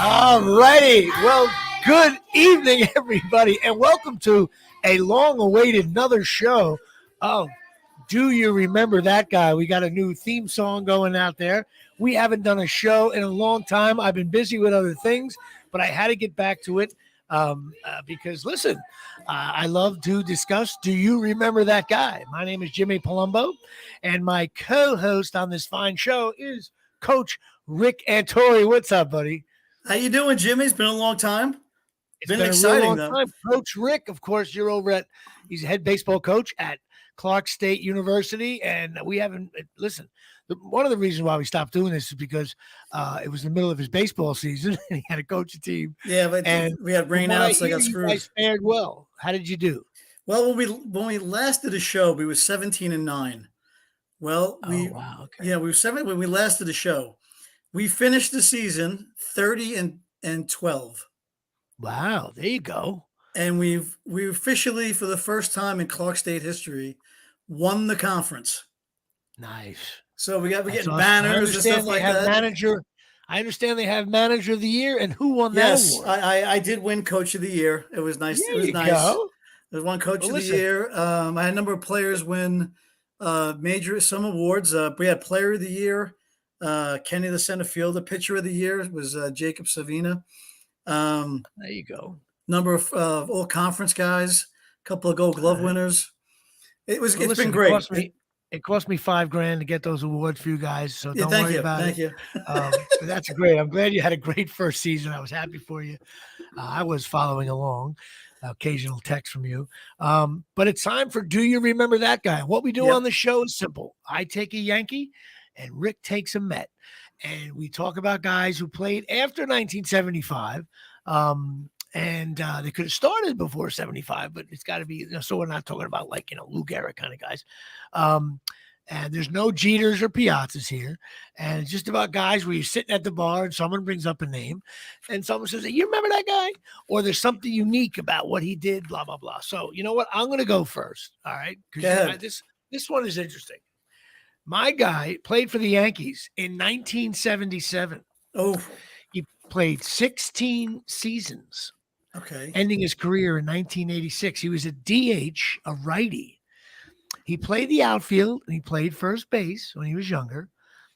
All righty. Well, good evening, everybody, and welcome to a long-awaited another show of Do You Remember That Guy? We got a new theme song going out there. We haven't done a show in a long time. I've been busy with other things, but I had to get back to it because, listen, I love to discuss Do You Remember That Guy? My name is Jimmy Palumbo, and my co-host on this fine show is Coach Rick Antori. What's up, buddy? How you doing, Jimmy? It's been a long time. It's been exciting, a real long though. time. Coach Rick, of course, you're over at, he's a head baseball coach at Clark State University. And we haven't, listen, one of the reasons why we stopped doing this is because it was the middle of his baseball season and he had to coach a team. Yeah, but we had rainouts. I got screwed. You guys fared well. How did you do? Well, when we last did a show, we were 17-9. Well, Okay. we were 7 when we last did a show. We finished the season 30-12. Wow, there you go. And we officially, for the first time in Clark State history, won the conference. Nice. So we're getting awesome. Banners and stuff like that. I understand they have manager of the year, and who won that award? I did win coach of the year. It was nice. There it was you nice. Go. There's one coach of the year. I had a number of players win some awards. We had player of the year. Kenny, the center fielder. Pitcher of the year was Jacob Savina. There you go. Number of all conference guys. A couple of Gold Glove winners. It's been great. It cost me $5,000 to get those awards for you guys, so don't worry about it. Thank you. That's great. I'm glad you had a great first season. I was happy for you. I was following along. Occasional text from you. But it's time for Do You Remember That Guy? What we do on the show is simple. I take a Yankee and Rick takes a Met. And we talk about guys who played after 1975. And they could have started before 75, but it's got to be, so we're not talking about like, Lou Gehrig kind of guys. And there's no Jeters or Piazzas here. And it's just about guys where you're sitting at the bar and someone brings up a name and someone says, you remember that guy? Or there's something unique about what he did, blah, blah, blah. So you know what? I'm going to go first. All right. Because this one is interesting. My guy played for the Yankees in 1977. Oh, he played 16 seasons. Okay. Ending his career in 1986. He was a DH, a righty. He played the outfield and he played first base when he was younger.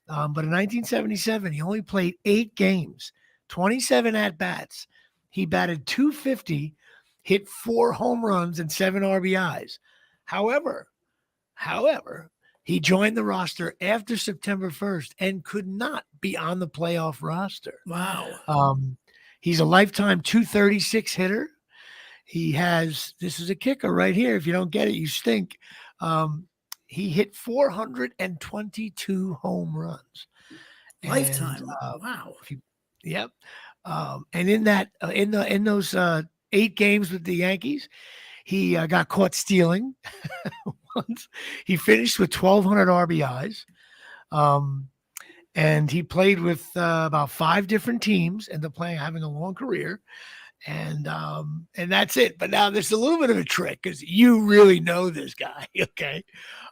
But in 1977, he only played 8 games, 27 at-bats. He batted .250, hit 4 home runs and 7 RBIs. However, he joined the roster after September 1st and could not be on the playoff roster. Wow. He's a lifetime .236 hitter. He has, this is a kicker right here. If you don't get it, you stink. He hit 422 home runs. Lifetime. Wow. Yep. And in that, in those 8 games with the Yankees, he got caught stealing once. He finished with 1,200 RBIs. And he played with about 5 different teams, ended up having a long career. And that's it. But now there's a little bit of a trick because you really know this guy. Okay.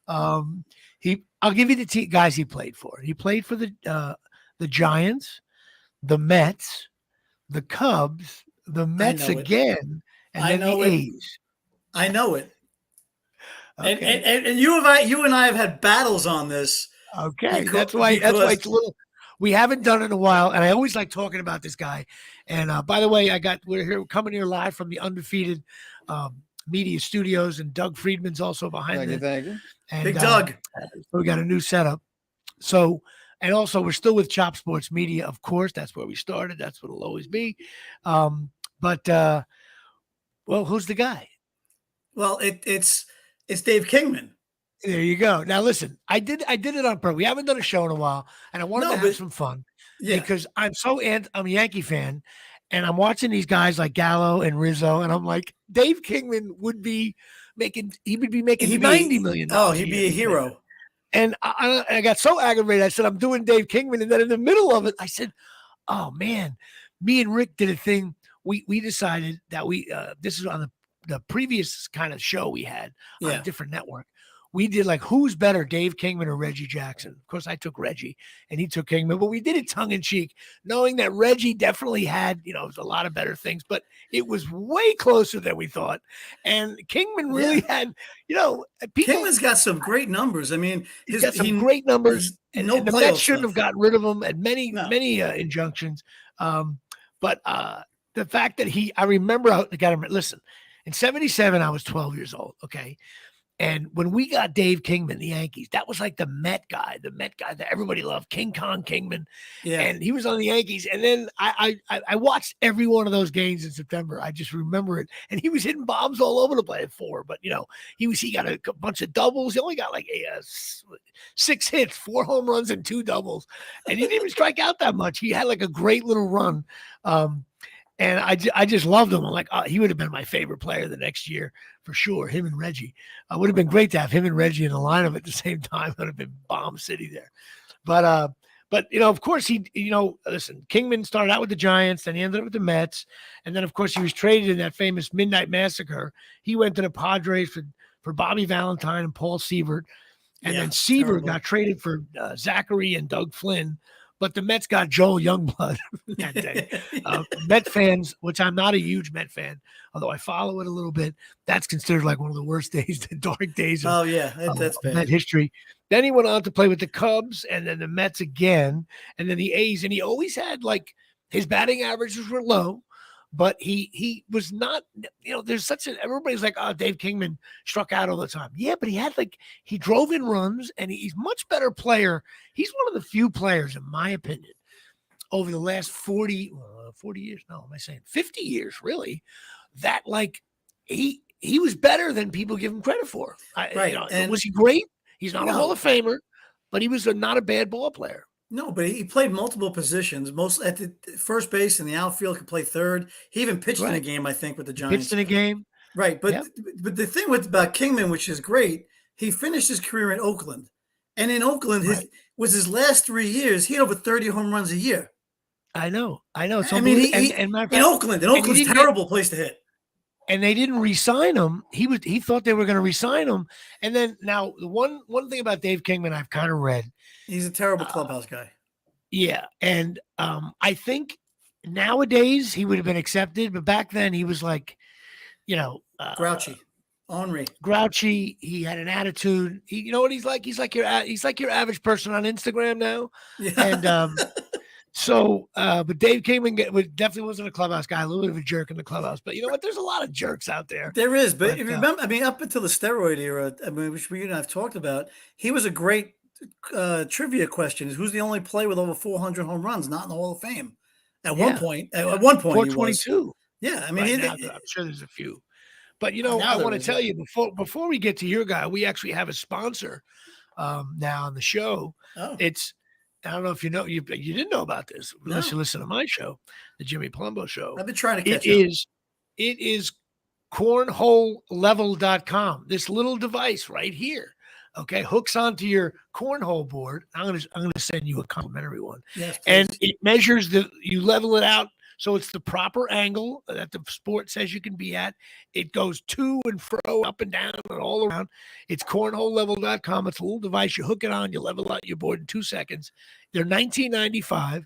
I'll give you the guys he played for. He played for the Giants, the Mets, the Cubs, the Mets again, and then the A's. I know it. Okay. And you and I have had battles on this. Okay, that's why it's a little. We haven't done it in a while, and I always like talking about this guy. And by the way, we're coming here live from the Undefeated Media Studios, and Doug Friedman's also behind it. Thank you. And, Big Doug. So we got a new setup. So, and also we're still with Chop Sports Media, of course. That's where we started. That's what it'll always be. Well, who's the guy? Well, it's Dave Kingman. There you go. Now listen, I did it on purpose. We haven't done a show in a while, and I wanted to have some fun because I'm a Yankee fan, and I'm watching these guys like Gallo and Rizzo, and I'm like, Dave Kingman would be making $90 million. Oh, he'd be a hero. And I got so aggravated. I said, I'm doing Dave Kingman, and then in the middle of it, I said, oh man, me and Rick did a thing. We decided that this is on the previous kind of show we had on a different network. we did like, who's better, Dave Kingman or Reggie Jackson? Of course, I took Reggie and he took Kingman, but we did it tongue in cheek, knowing that Reggie definitely had, a lot of better things, but it was way closer than we thought. And Kingman really had, Kingman's got some great numbers. I mean, he's got some great numbers, and the Mets shouldn't have gotten rid of him at many injunctions. But the fact that I remember, listen, in 77, I was 12 years old. Okay. And when we got Dave Kingman, the Yankees, that was like the Met guy that everybody loved, King Kong Kingman. Yeah. And he was on the Yankees. And then I watched every one of those games in September. I just remember it. And he was hitting bombs all over the place at 4. But, he got a bunch of doubles. He only got like 6 hits, 4 home runs, and 2 doubles. And he didn't even strike out that much. He had like a great little run. And I just loved him. I'm like, he would have been my favorite player the next year for sure. Him and Reggie. It would have been great to have him and Reggie in the lineup at the same time. It would have been bomb city there. But of course listen, Kingman started out with the Giants, then he ended up with the Mets, and then of course he was traded in that famous Midnight Massacre. He went to the Padres for Bobby Valentine and Paul Sievert, and then Sievert got traded for Zachary and Doug Flynn. But the Mets got Joel Youngblood that day. Met fans, which I'm not a huge Met fan, although I follow it a little bit, that's considered like one of the worst days, the dark days of that's bad. Met history. Then he went on to play with the Cubs and then the Mets again, and then the A's. And he always had his batting averages were low, but he was not, there's everybody's like, Dave Kingman struck out all the time. Yeah, but he had he drove in runs, and he's much better player. He's one of the few players, in my opinion, over the last 40 years. No, am I saying 50 years, really, that he was better than people give him credit for. Right. Was he great? He's not a Hall of Famer, but he was not a bad ball player. No, but he played multiple positions. Most at the first base and the outfield, could play third. He even pitched in a game, I think, with the Giants. Pitched in a game, right? But the thing about Kingman, which is great, he finished his career in Oakland, and in Oakland, his last 3 years, he had over 30 home runs a year. I know. So in Oakland's a terrible place to hit. And they didn't re-sign him. He thought they were going to re-sign him. And then now the one thing about Dave Kingman I've kind of read. He's a terrible clubhouse guy. Yeah. And I think nowadays he would have been accepted, but back then he was grouchy. Ornery. Grouchy. He had an attitude. You know what he's like? He's like your average person on Instagram now. Yeah. And but Dave Kingman definitely wasn't a clubhouse guy, a little bit of a jerk in the clubhouse. But you know what? There's a lot of jerks out there. There is. But if you remember, up until the steroid era, which we and I've talked about, he was a great trivia question. Is who's the only player with over 400 home runs not in the Hall of Fame? At one point, 422. Yeah. I'm sure there's a few. But, I want to tell you, before we get to your guy, we actually have a sponsor now on the show. Oh. I don't know if you didn't know about this unless you listen to my show, the Jimmy Palumbo Show. I've been trying to catch up. It is cornholelevel.com. This little device right here, okay, hooks onto your cornhole board. I'm gonna send you a complimentary one. Yes, and it measures you level it out. So it's the proper angle that the sport says you can be at. It goes to and fro, up and down, and all around. It's cornholelevel.com. It's a little device. You hook it on, you level out your board in 2 seconds. They're $19.95.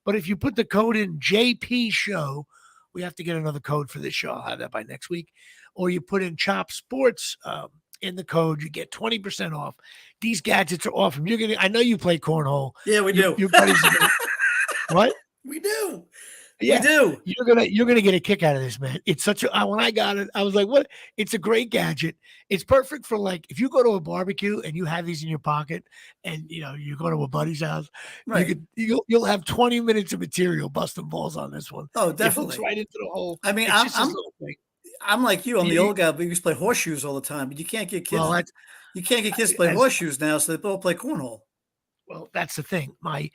But if you put the code in JP Show, we have to get another code for this show. I'll have that by next week. Or you put in Chop Sports in the code, you get 20% off. These gadgets are awesome. I know you play cornhole. Yeah, we do. Your buddies what? We do. Yeah, we do. You're gonna get a kick out of this, man. It's such a when I got it, I was like, what? It's a great gadget. It's perfect for if you go to a barbecue and you have these in your pocket, and you go to a buddy's house, right? You'll have 20 minutes of material busting balls on this one. Oh, definitely. It hooks right into the hole. I mean, I'm like you. I'm the old guy, but we used to play horseshoes all the time. But you can't get kids. Well, you can't get kids to play horseshoes now, so they both play cornhole. Well, that's the thing. My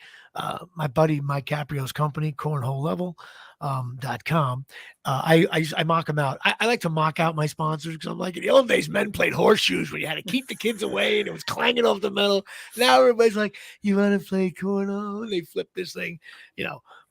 buddy Mike Caprio's company, cornholelevel.com. I mock him out. I like to mock out my sponsors because I'm like, in the old days, men played horseshoes when you had to keep the kids away and it was clanging off the metal. Now everybody's like, you want to play cornhole? And they flip this thing,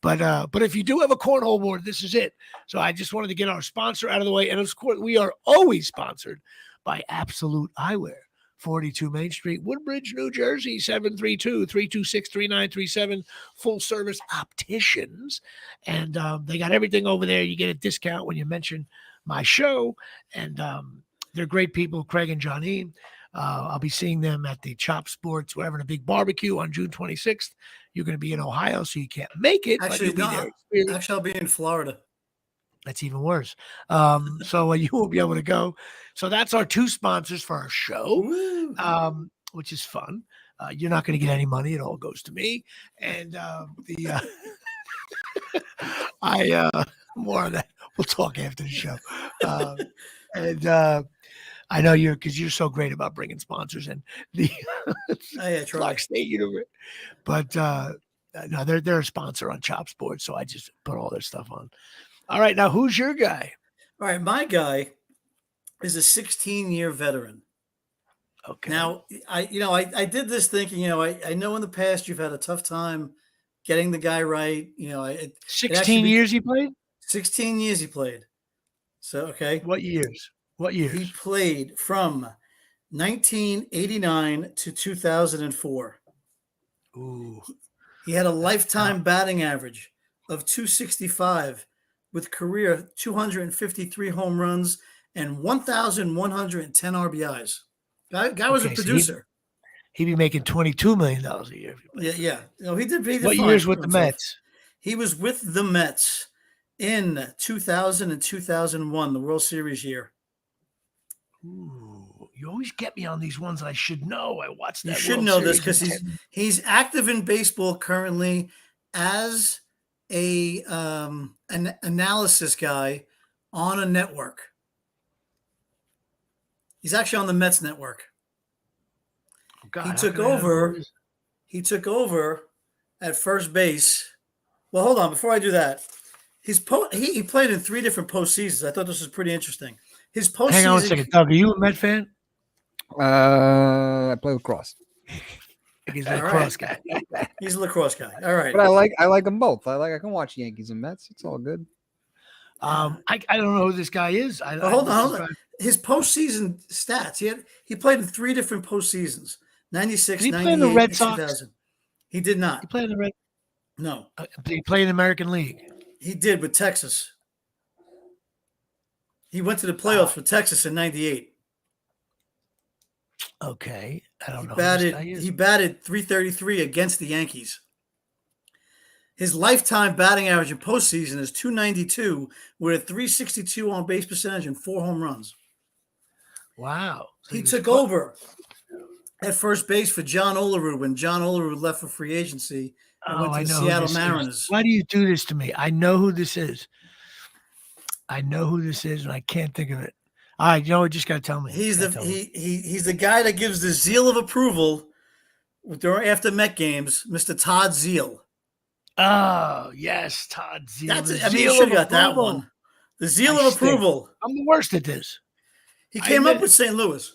But if you do have a cornhole board, this is it. So I just wanted to get our sponsor out of the way. And of course, we are always sponsored by Absolute Eyewear. 42 Main Street, Woodbridge, New Jersey, 732-326-3937. Full service opticians. And they got everything over there. You get a discount when you mention my show. And they're great people, Craig and Johnny. I'll be seeing them at the Chop Sports. We're having a big barbecue on June 26th. You're going to be in Ohio, so you can't make it. Actually, but you'll be there. Actually, I'll be in Florida. That's even worse. So you won't be able to go. So that's our two sponsors for our show, which is fun. You're not going to get any money. It all goes to me. And more on that. We'll talk after the show. I know because you're so great about bringing sponsors and the Clark State University. But no, they're a sponsor on Chop Sports, so I just put all their stuff on. All right, now who's your guy? All right, my guy is a 16-year veteran. Okay. Now, I did this thinking, I know in the past you've had a tough time getting the guy right. 16 years he played? 16 years he played. So, okay. What years? He played from 1989 to 2004. Ooh. He had a lifetime batting average of 265 with career 253 home runs and 1,110 RBIs. Guy was a producer. He'd be making $22 million a year. Yeah. He did what years with the Mets? He was with the Mets in 2000 and 2001, the World Series year. Ooh, you always get me on these ones I should know. I watched that. You should know this because he's active in baseball currently as an analysis guy on a network. He's actually on the Mets network. Oh God, he took over at first base. Well, hold on. Before I do that, he played in 3 different postseasons. I thought this was pretty interesting. His postseason. Hang on a second, Doug. Are you a Met fan? I play lacrosse. He's a lacrosse guy. He's a lacrosse guy. All right. But I like them both. I can watch Yankees and Mets. It's all good. I don't know who this guy is. Hold on. His postseason stats. He played in 3 different postseasons. 96, did he 98, play in the Red Sox? 2000. He did not. He played in the Red. No. Did he play in the American League? He did with Texas. He went to the playoffs for Texas in 98. Okay. I don't know who this guy is. He batted .333 against the Yankees. His lifetime batting average in postseason is .292 with a .362 on base percentage and 4 home runs. Wow. So he took over at first base for John Olerud when John Olerud left for free agency and went to the Seattle Mariners. Why do you do this to me? I know who this is. And I can't think of it. All right, you just got to tell me. He's the guy that gives the seal of approval after Met games, Mr. Todd Zeile. Oh, yes, Todd Zeile. You should have got that one. The seal of approval. I'm the worst at this. He came up with St. Louis.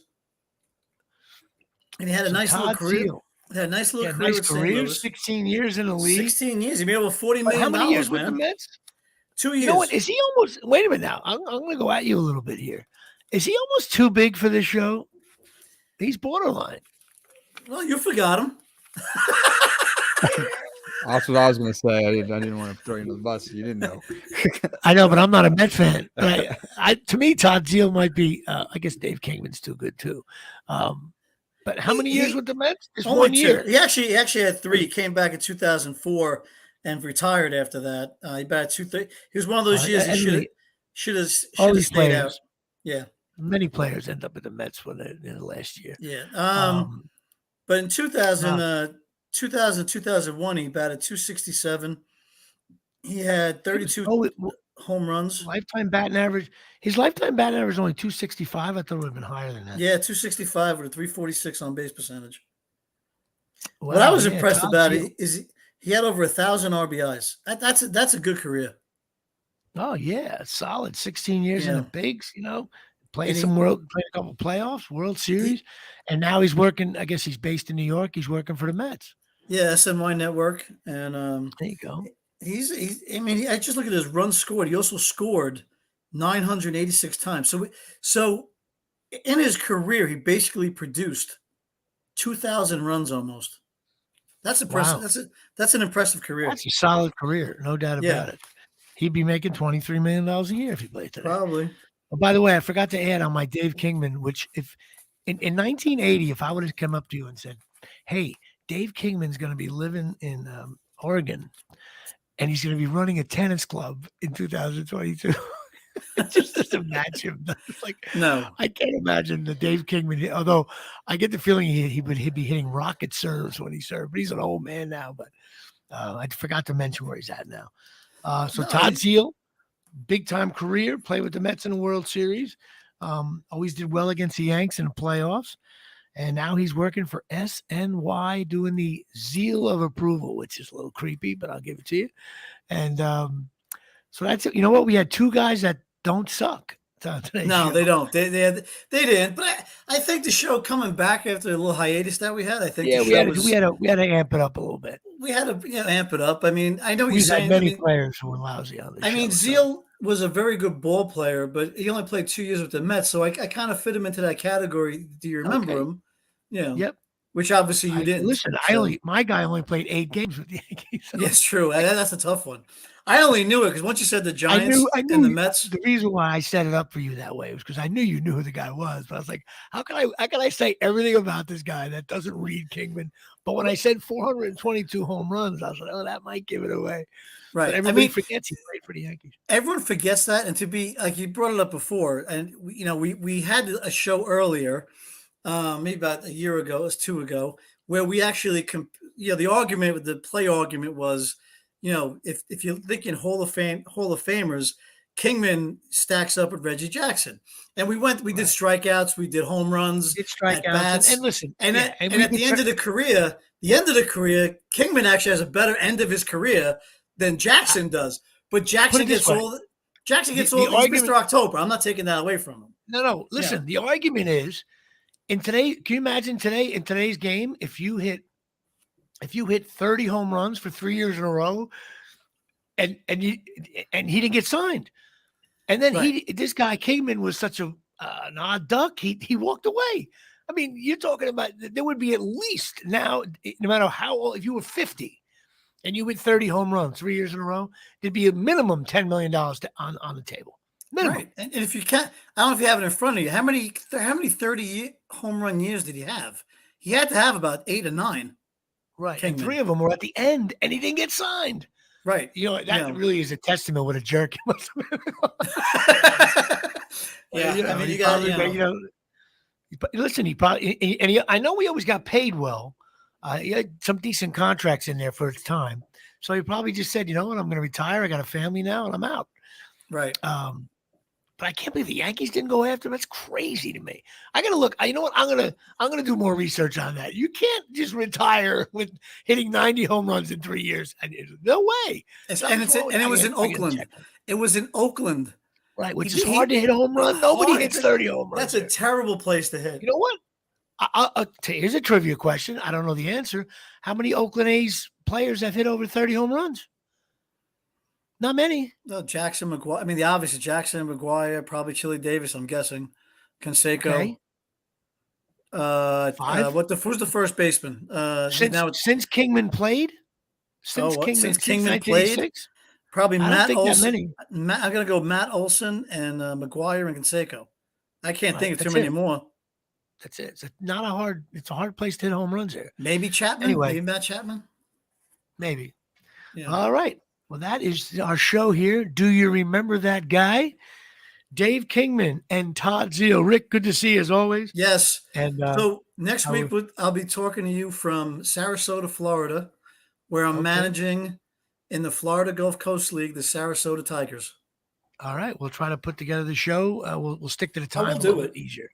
And he had a nice little career. He had a nice little career with St. Louis. 16 years in the league. 16 years. He made over $40 million. How many years with the Mets? 2 years. You know what? Is he almost – wait a minute now. I'm going to go at you a little bit here. Is he almost too big for this show? He's borderline. Well, you forgot him. That's what I was going to say. I didn't want to throw you under the bus. You didn't know. I know, but I'm not a Met fan. But to me, Todd Zeile might be. I guess Dave Kingman's too good too. But how many years with the Mets? Just only 1 year. He actually had 3. He came back in 2004 and retired after that. He batted 230. He was one of those years he should have stayed out. Yeah. Many players end up at the Mets in the last year. Yeah. But in 2001, he batted 267. He had 32 home runs. Lifetime batting average. His lifetime batting average is only 265. I thought it would have been higher than that. Yeah, 265 with a 346 on base percentage. Wow, what I was impressed about it is he had over 1,000 RBIs. That's a good career. Oh yeah, solid. 16 years in the bigs. Played a couple playoffs, World Series, and now he's working. I guess he's based in New York. He's working for the Mets. Yeah, SNY Network, and there you go. I just look at his runs scored. He also scored 986 times. So in his career, he basically produced 2,000 runs almost. That's impressive. Wow. That's an impressive career. That's a solid career, no doubt Yeah, about it. He'd be making $23 million a year if he played today. probably. Oh, by the way, I forgot to add on my Dave Kingman, which if in 1980, if I would have come up to you and said, "Hey, Dave Kingman's going to be living in Oregon, and he's going to be running a tennis club in 2022," just imagine. It's like No. I can't imagine the Dave Kingman. Although I get the feeling he'd be hitting rocket serves when he served, but he's an old man now. But I forgot to mention where he's at now. So No, Todd Zeile, big time career, played with the Mets in the World Series. Always did well against the Yanks in the playoffs. And now he's working for SNY doing the Zeal of Approval, which is a little creepy, but I'll give it to you. And so that's it. You know what? We had two guys that don't suck. No, Show. they don't. They didn't. But I think the show coming back after a little hiatus that we had. I think Yeah, the show we had to amp it up a little bit. we had to amp it up. I mean, I know what you're We've had saying. many players who were lousy on the show. I mean, Zeile was a very good ball player, but he only played 2 years with the Mets, so I kind of fit him into that category. Do you remember him? Yeah. Yep. Which obviously you didn't. Listen, my guy only played 8 games with the Yankees. So. Yes, true. That's a tough one. I only knew it because once you said the Giants I knew and the Mets. The reason why I set it up for you that way was because I knew you knew who the guy was. But I was like, how can I say everything about this guy that doesn't read Kingman? But when I said 422 home runs, I was like, oh, that might give it away. Right. But everybody forgets he played for the Yankees. Everyone forgets that. And to be like you brought it up before, and we had a show earlier, maybe about a year ago, it was 2 ago, where we actually the argument with the play argument was, if you're thinking Hall of Famers, Kingman stacks up with Reggie Jackson. And we did strikeouts, we did home runs, did strikeouts, and listen, and at the end of the career, Kingman actually has a better end of his career than Jackson does. But Jackson gets all he's Mr. October. I'm not taking that away from him. No. Listen, the argument is can you imagine in today's game, if you hit 30 home runs for 3 years in a row and he didn't get signed. And then this guy Kingman was such an odd duck. He walked away. I mean, you're talking about there would be at least now, no matter how old, if you were 50 and you hit 30 home runs 3 years in a row, there'd be a minimum $10 million on the table. Minimum. Right. And if you can't, I don't know if you have it in front of you. How many 30 home run years did he have? He had to have about 8 or 9. Right. And 3 of them were at the end and he didn't get signed. Right. That really is a testament what a jerk he must have been. Yeah. I mean, you got, but listen, I know we always got paid well. He had some decent contracts in there for his time. So he probably just said, you know what, I'm going to retire. I got a family now and I'm out. Right. But I can't believe the Yankees didn't go after him. That's crazy to me. I gotta look. You know what? I'm gonna do more research on that. You can't just retire with hitting 90 home runs in 3 years. No way. And it was in Oakland. It was in Oakland. Right, which is hard to hit a home run. Nobody hits 30 home runs. That's a terrible place to hit. You know what? I'll tell you, here's a trivia question. I don't know the answer. How many Oakland A's players have hit over 30 home runs? Not many. No, Jackson, McGuire. I mean, the obvious is Jackson, McGuire, probably Chili Davis, I'm guessing. Canseco. Okay. Who's the first baseman? Since Kingman played? Since Kingman played? Probably Matt Olson. I'm going to go Matt Olson and McGuire and Canseco. I can't think of too many more. That's it. It's a hard place to hit home runs here. Maybe Chapman? Anyway. Maybe Matt Chapman? Maybe. Yeah. All right. Well, that is our show here. Do you remember that guy? Dave Kingman and Todd Zeile. Rick, good to see you as always. Yes. And so next week I'll be talking to you from Sarasota, Florida, where I'm managing in the Florida Gulf Coast League, the Sarasota Tigers. All right. We'll try to put together the show. We'll stick to the time. We'll do it easier.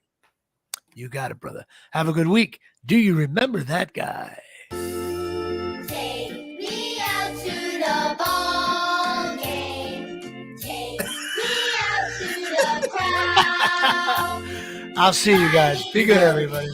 You got it, brother. Have a good week. Do you remember that guy? Take me out to the ball game. Take me out to the crowd. I'll see you guys. Be good, everybody.